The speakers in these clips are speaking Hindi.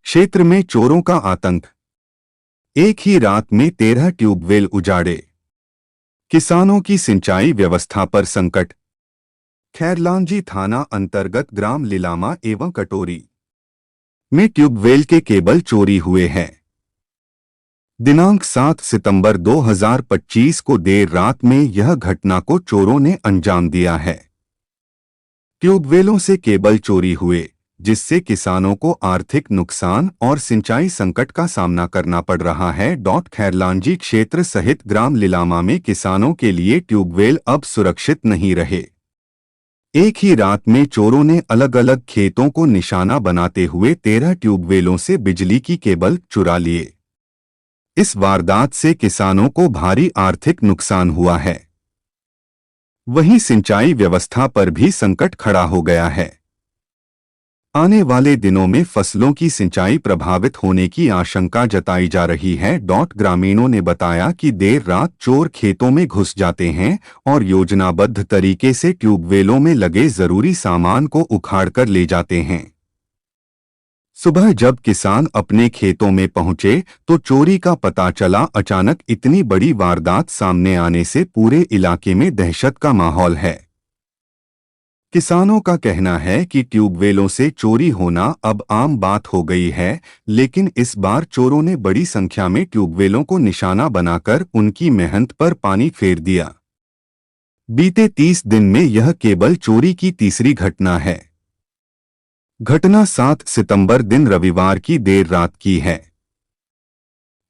क्षेत्र में चोरों का आतंक। एक ही रात में 13 ट्यूबवेल उजाड़े। किसानों की सिंचाई व्यवस्था पर संकट। खैरलांजी थाना अंतर्गत ग्राम लीलामा एवं कटोरी में ट्यूबवेल के केबल चोरी हुए हैं। दिनांक 7 सितंबर 2025 को देर रात में यह घटना को चोरों ने अंजाम दिया है। ट्यूबवेलों से केबल चोरी हुए, जिससे किसानों को आर्थिक नुकसान और सिंचाई संकट का सामना करना पड़ रहा है। खैरलांजी क्षेत्र सहित ग्राम लीलामा में किसानों के लिए ट्यूबवेल अब सुरक्षित नहीं रहे। एक ही रात में चोरों ने अलग अलग खेतों को निशाना बनाते हुए 13 ट्यूबवेलों से बिजली की केबल चुरा लिए। इस वारदात से किसानों को भारी आर्थिक नुकसान हुआ है। वहीं सिंचाई व्यवस्था पर भी संकट खड़ा हो गया है। आने वाले दिनों में फसलों की सिंचाई प्रभावित होने की आशंका जताई जा रही है। ग्रामीणों ने बताया कि देर रात चोर खेतों में घुस जाते हैं और योजनाबद्ध तरीके से ट्यूबवेलों में लगे जरूरी सामान को उखाड़कर ले जाते हैं। सुबह जब किसान अपने खेतों में पहुंचे तो चोरी का पता चला। अचानक इतनी बड़ी वारदात सामने आने से पूरे इलाके में दहशत का माहौल है। किसानों का कहना है कि ट्यूबवेलों से चोरी होना अब आम बात हो गई है, लेकिन इस बार चोरों ने बड़ी संख्या में ट्यूबवेलों को निशाना बनाकर उनकी मेहनत पर पानी फेर दिया। बीते 30 दिन में यह केबल चोरी की तीसरी घटना है। घटना 7 सितंबर दिन रविवार की देर रात की है।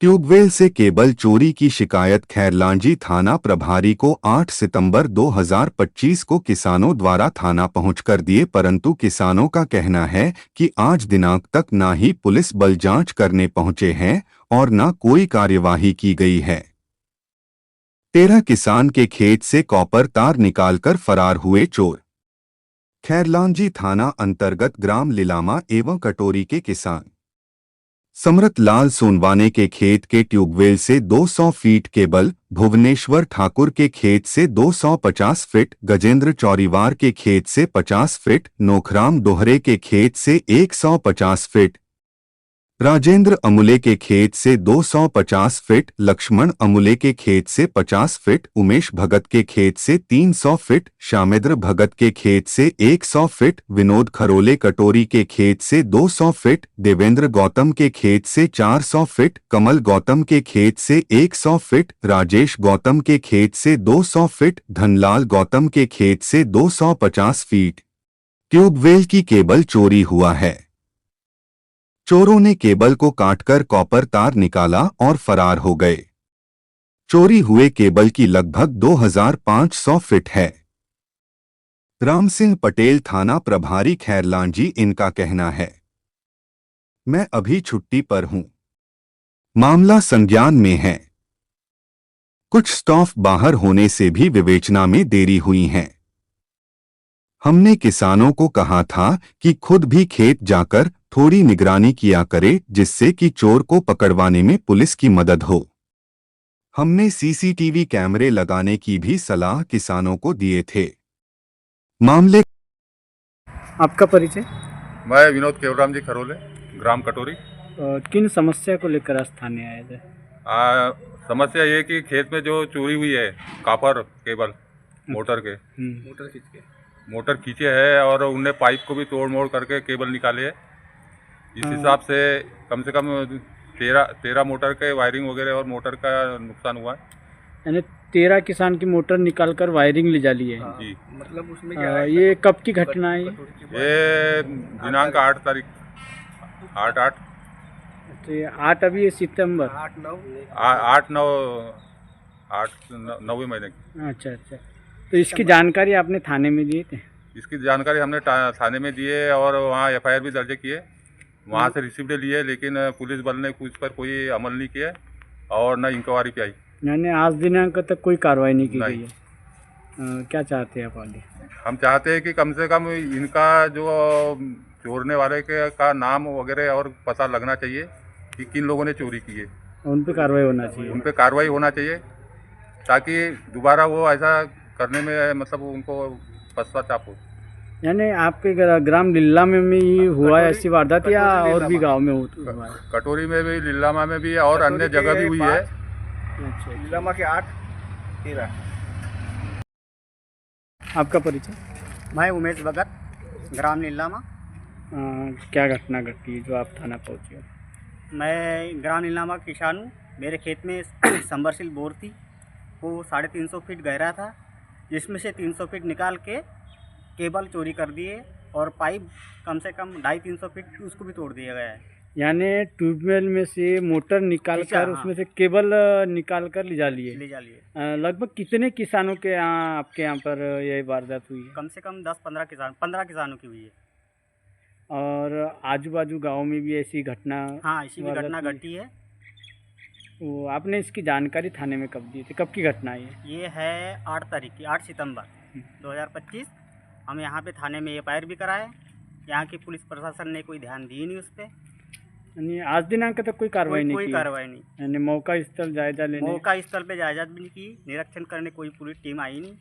ट्यूबवेल से केबल चोरी की शिकायत खैरलांजी थाना प्रभारी को 8 सितंबर 2025 को किसानों द्वारा थाना पहुंचकर दिए, परंतु किसानों का कहना है कि आज दिनांक तक ना ही पुलिस बल जांच करने पहुंचे हैं और ना कोई कार्यवाही की गई है। 13 किसान के खेत से कॉपर तार निकालकर फरार हुए चोर। खैरलांजी थाना अंतर्गत ग्राम लीलामा एवं कटोरी के किसान समरत लाल सोनवाने के खेत के ट्यूबवेल से 200 फीट केबल, भुवनेश्वर ठाकुर के खेत से 250 फीट, गजेंद्र चौरीवार के खेत से 50 फीट, नोखराम दोहरे के खेत से 150 फीट, राजेंद्र अमुले के खेत से 250 फीट, लक्ष्मण अमुले के खेत से 50 फीट, उमेश भगत के खेत से 300 फीट, श्यामेंद्र भगत के खेत से 100 फीट, विनोद खरोले कटोरी के खेत से 200 फीट, देवेंद्र गौतम के खेत से 400 फीट, कमल गौतम के खेत से 100 फीट, राजेश गौतम के खेत से 200 फीट, धनलाल गौतम के खेत से 250 फीट ट्यूबवेल की केबल चोरी हुआ है। चोरों ने केबल को काटकर कॉपर तार निकाला और फरार हो गए। चोरी हुए केबल की लगभग 2500 फीट है। राम सिंह पटेल थाना प्रभारी खैरलांजी, इनका कहना है, मैं अभी छुट्टी पर हूं। मामला संज्ञान में है। कुछ स्टाफ बाहर होने से भी विवेचना में देरी हुई है। हमने किसानों को कहा था कि खुद भी खेत जाकर थोड़ी निगरानी किया करे, जिससे कि चोर को पकड़वाने में पुलिस की मदद हो। हमने सीसीटीवी कैमरे लगाने की भी सलाह किसानों को दिए थे। मामले आपका परिचय? मैं विनोद केवराम जी खरोले, ग्राम कटोरी। किन समस्या को लेकर आज थाने आए थे? समस्या ये कि खेत में जो चोरी हुई है कॉपर केबल मोटर के मोटर खींचे है और उनने पाइप को भी तोड़ मोड़ करके केबल निकाले है। इस हिसाब से कम 13 मोटर के वायरिंग वगैरह और मोटर का नुकसान हुआ है। यानी 13 किसान की मोटर निकालकर वायरिंग ले जा ली है। जी, मतलब उसमें क्या है? ये कब की घटना है? ये दिनांक 8 तारीख 8 तो ये 8 अभी सितंबर 9वें महीने की। अच्छा। तो इसकी जानकारी आपने थाने में दी थी? इसकी जानकारी हमने थाने में दिए और वहाँ एफआईआर भी दर्ज किए, वहाँ से रिसिप्ट लिए, लेकिन पुलिस बल ने कुछ पर कोई अमल नहीं किया और न इंक्वायरी पे आई। यानी आज दिनांक तक कोई कार्रवाई नहीं की गई है। क्या चाहते हैं आप आगे? हम चाहते हैं कि कम से कम इनका जो चोरने वाले के का नाम वगैरह और पता लगना चाहिए कि किन लोगों ने चोरी की है। उन पे कार्रवाई होना चाहिए। उन पे कार्रवाई होना चाहिए ताकि दोबारा वो ऐसा करने में मतलब उनको पश्चाताप हो। यानी आपके ग्राम लिल्ला में ही हुआ है ऐसी वारदात या कटोरी और भी लीलामा। गांव में हुआ है? कटोरी में भी, लिल्लामा में भी और अन्य जगह भी हुई है। अच्छा, लीलामा के 8 13। आपका परिचय? मैं उमेश भगत, ग्राम लीलामा। क्या घटना घटी जो आप थाना पहुंचे हो? मैं ग्राम लीलामा किसान हूँ। मेरे खेत में सबमर्सिबल बोर थी, वो 350 फीट गहरा था, जिसमें से 300 फीट निकाल के केबल चोरी कर दिए और पाइप कम से कम 250-300 फीट उसको भी तोड़ दिया गया है। यानी ट्यूबवेल में से मोटर निकाल खींचा, कर हाँ। उसमें से केबल निकाल कर ले जा लिए। ले जा लिए। लगभग कितने किसानों के यहाँ आपके यहाँ पर यह वारदात हुई है? कम से कम 10-15 किसानों की हुई है। और आजू बाजू गाँव में भी ऐसी घटना? हाँ, इसी भी वारदात घटना हुई? घटी है। वो आपने इसकी जानकारी थाने में कब दी थी? कब की घटना है ये? ये है 8 तारीख की, 8 सितंबर 2025। हम यहाँ पे थाने में एफआईआर भी कराए। यहाँ की पुलिस प्रशासन ने कोई ध्यान दी नहीं उस पर। यानी आज दिनांक तक कोई कार्रवाई नहीं कोई की? कार्रवाई नहीं। यानी मौका स्थल जायजा लेने? मौका स्थल पे जायजा भी नहीं की, निरीक्षण करने कोई पुलिस टीम आई नहीं।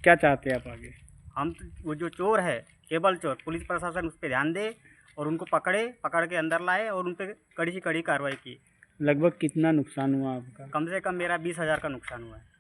क्या चाहते हैं आप आगे? हम तो वो जो चोर है, केबल चोर, पुलिस प्रशासन उस पर ध्यान दे और उनको पकड़ के अंदर लाए और उन पर कड़ी से कड़ी कार्रवाई की। लगभग कितना नुकसान हुआ आपका? कम से कम मेरा 20,000 का नुकसान हुआ है।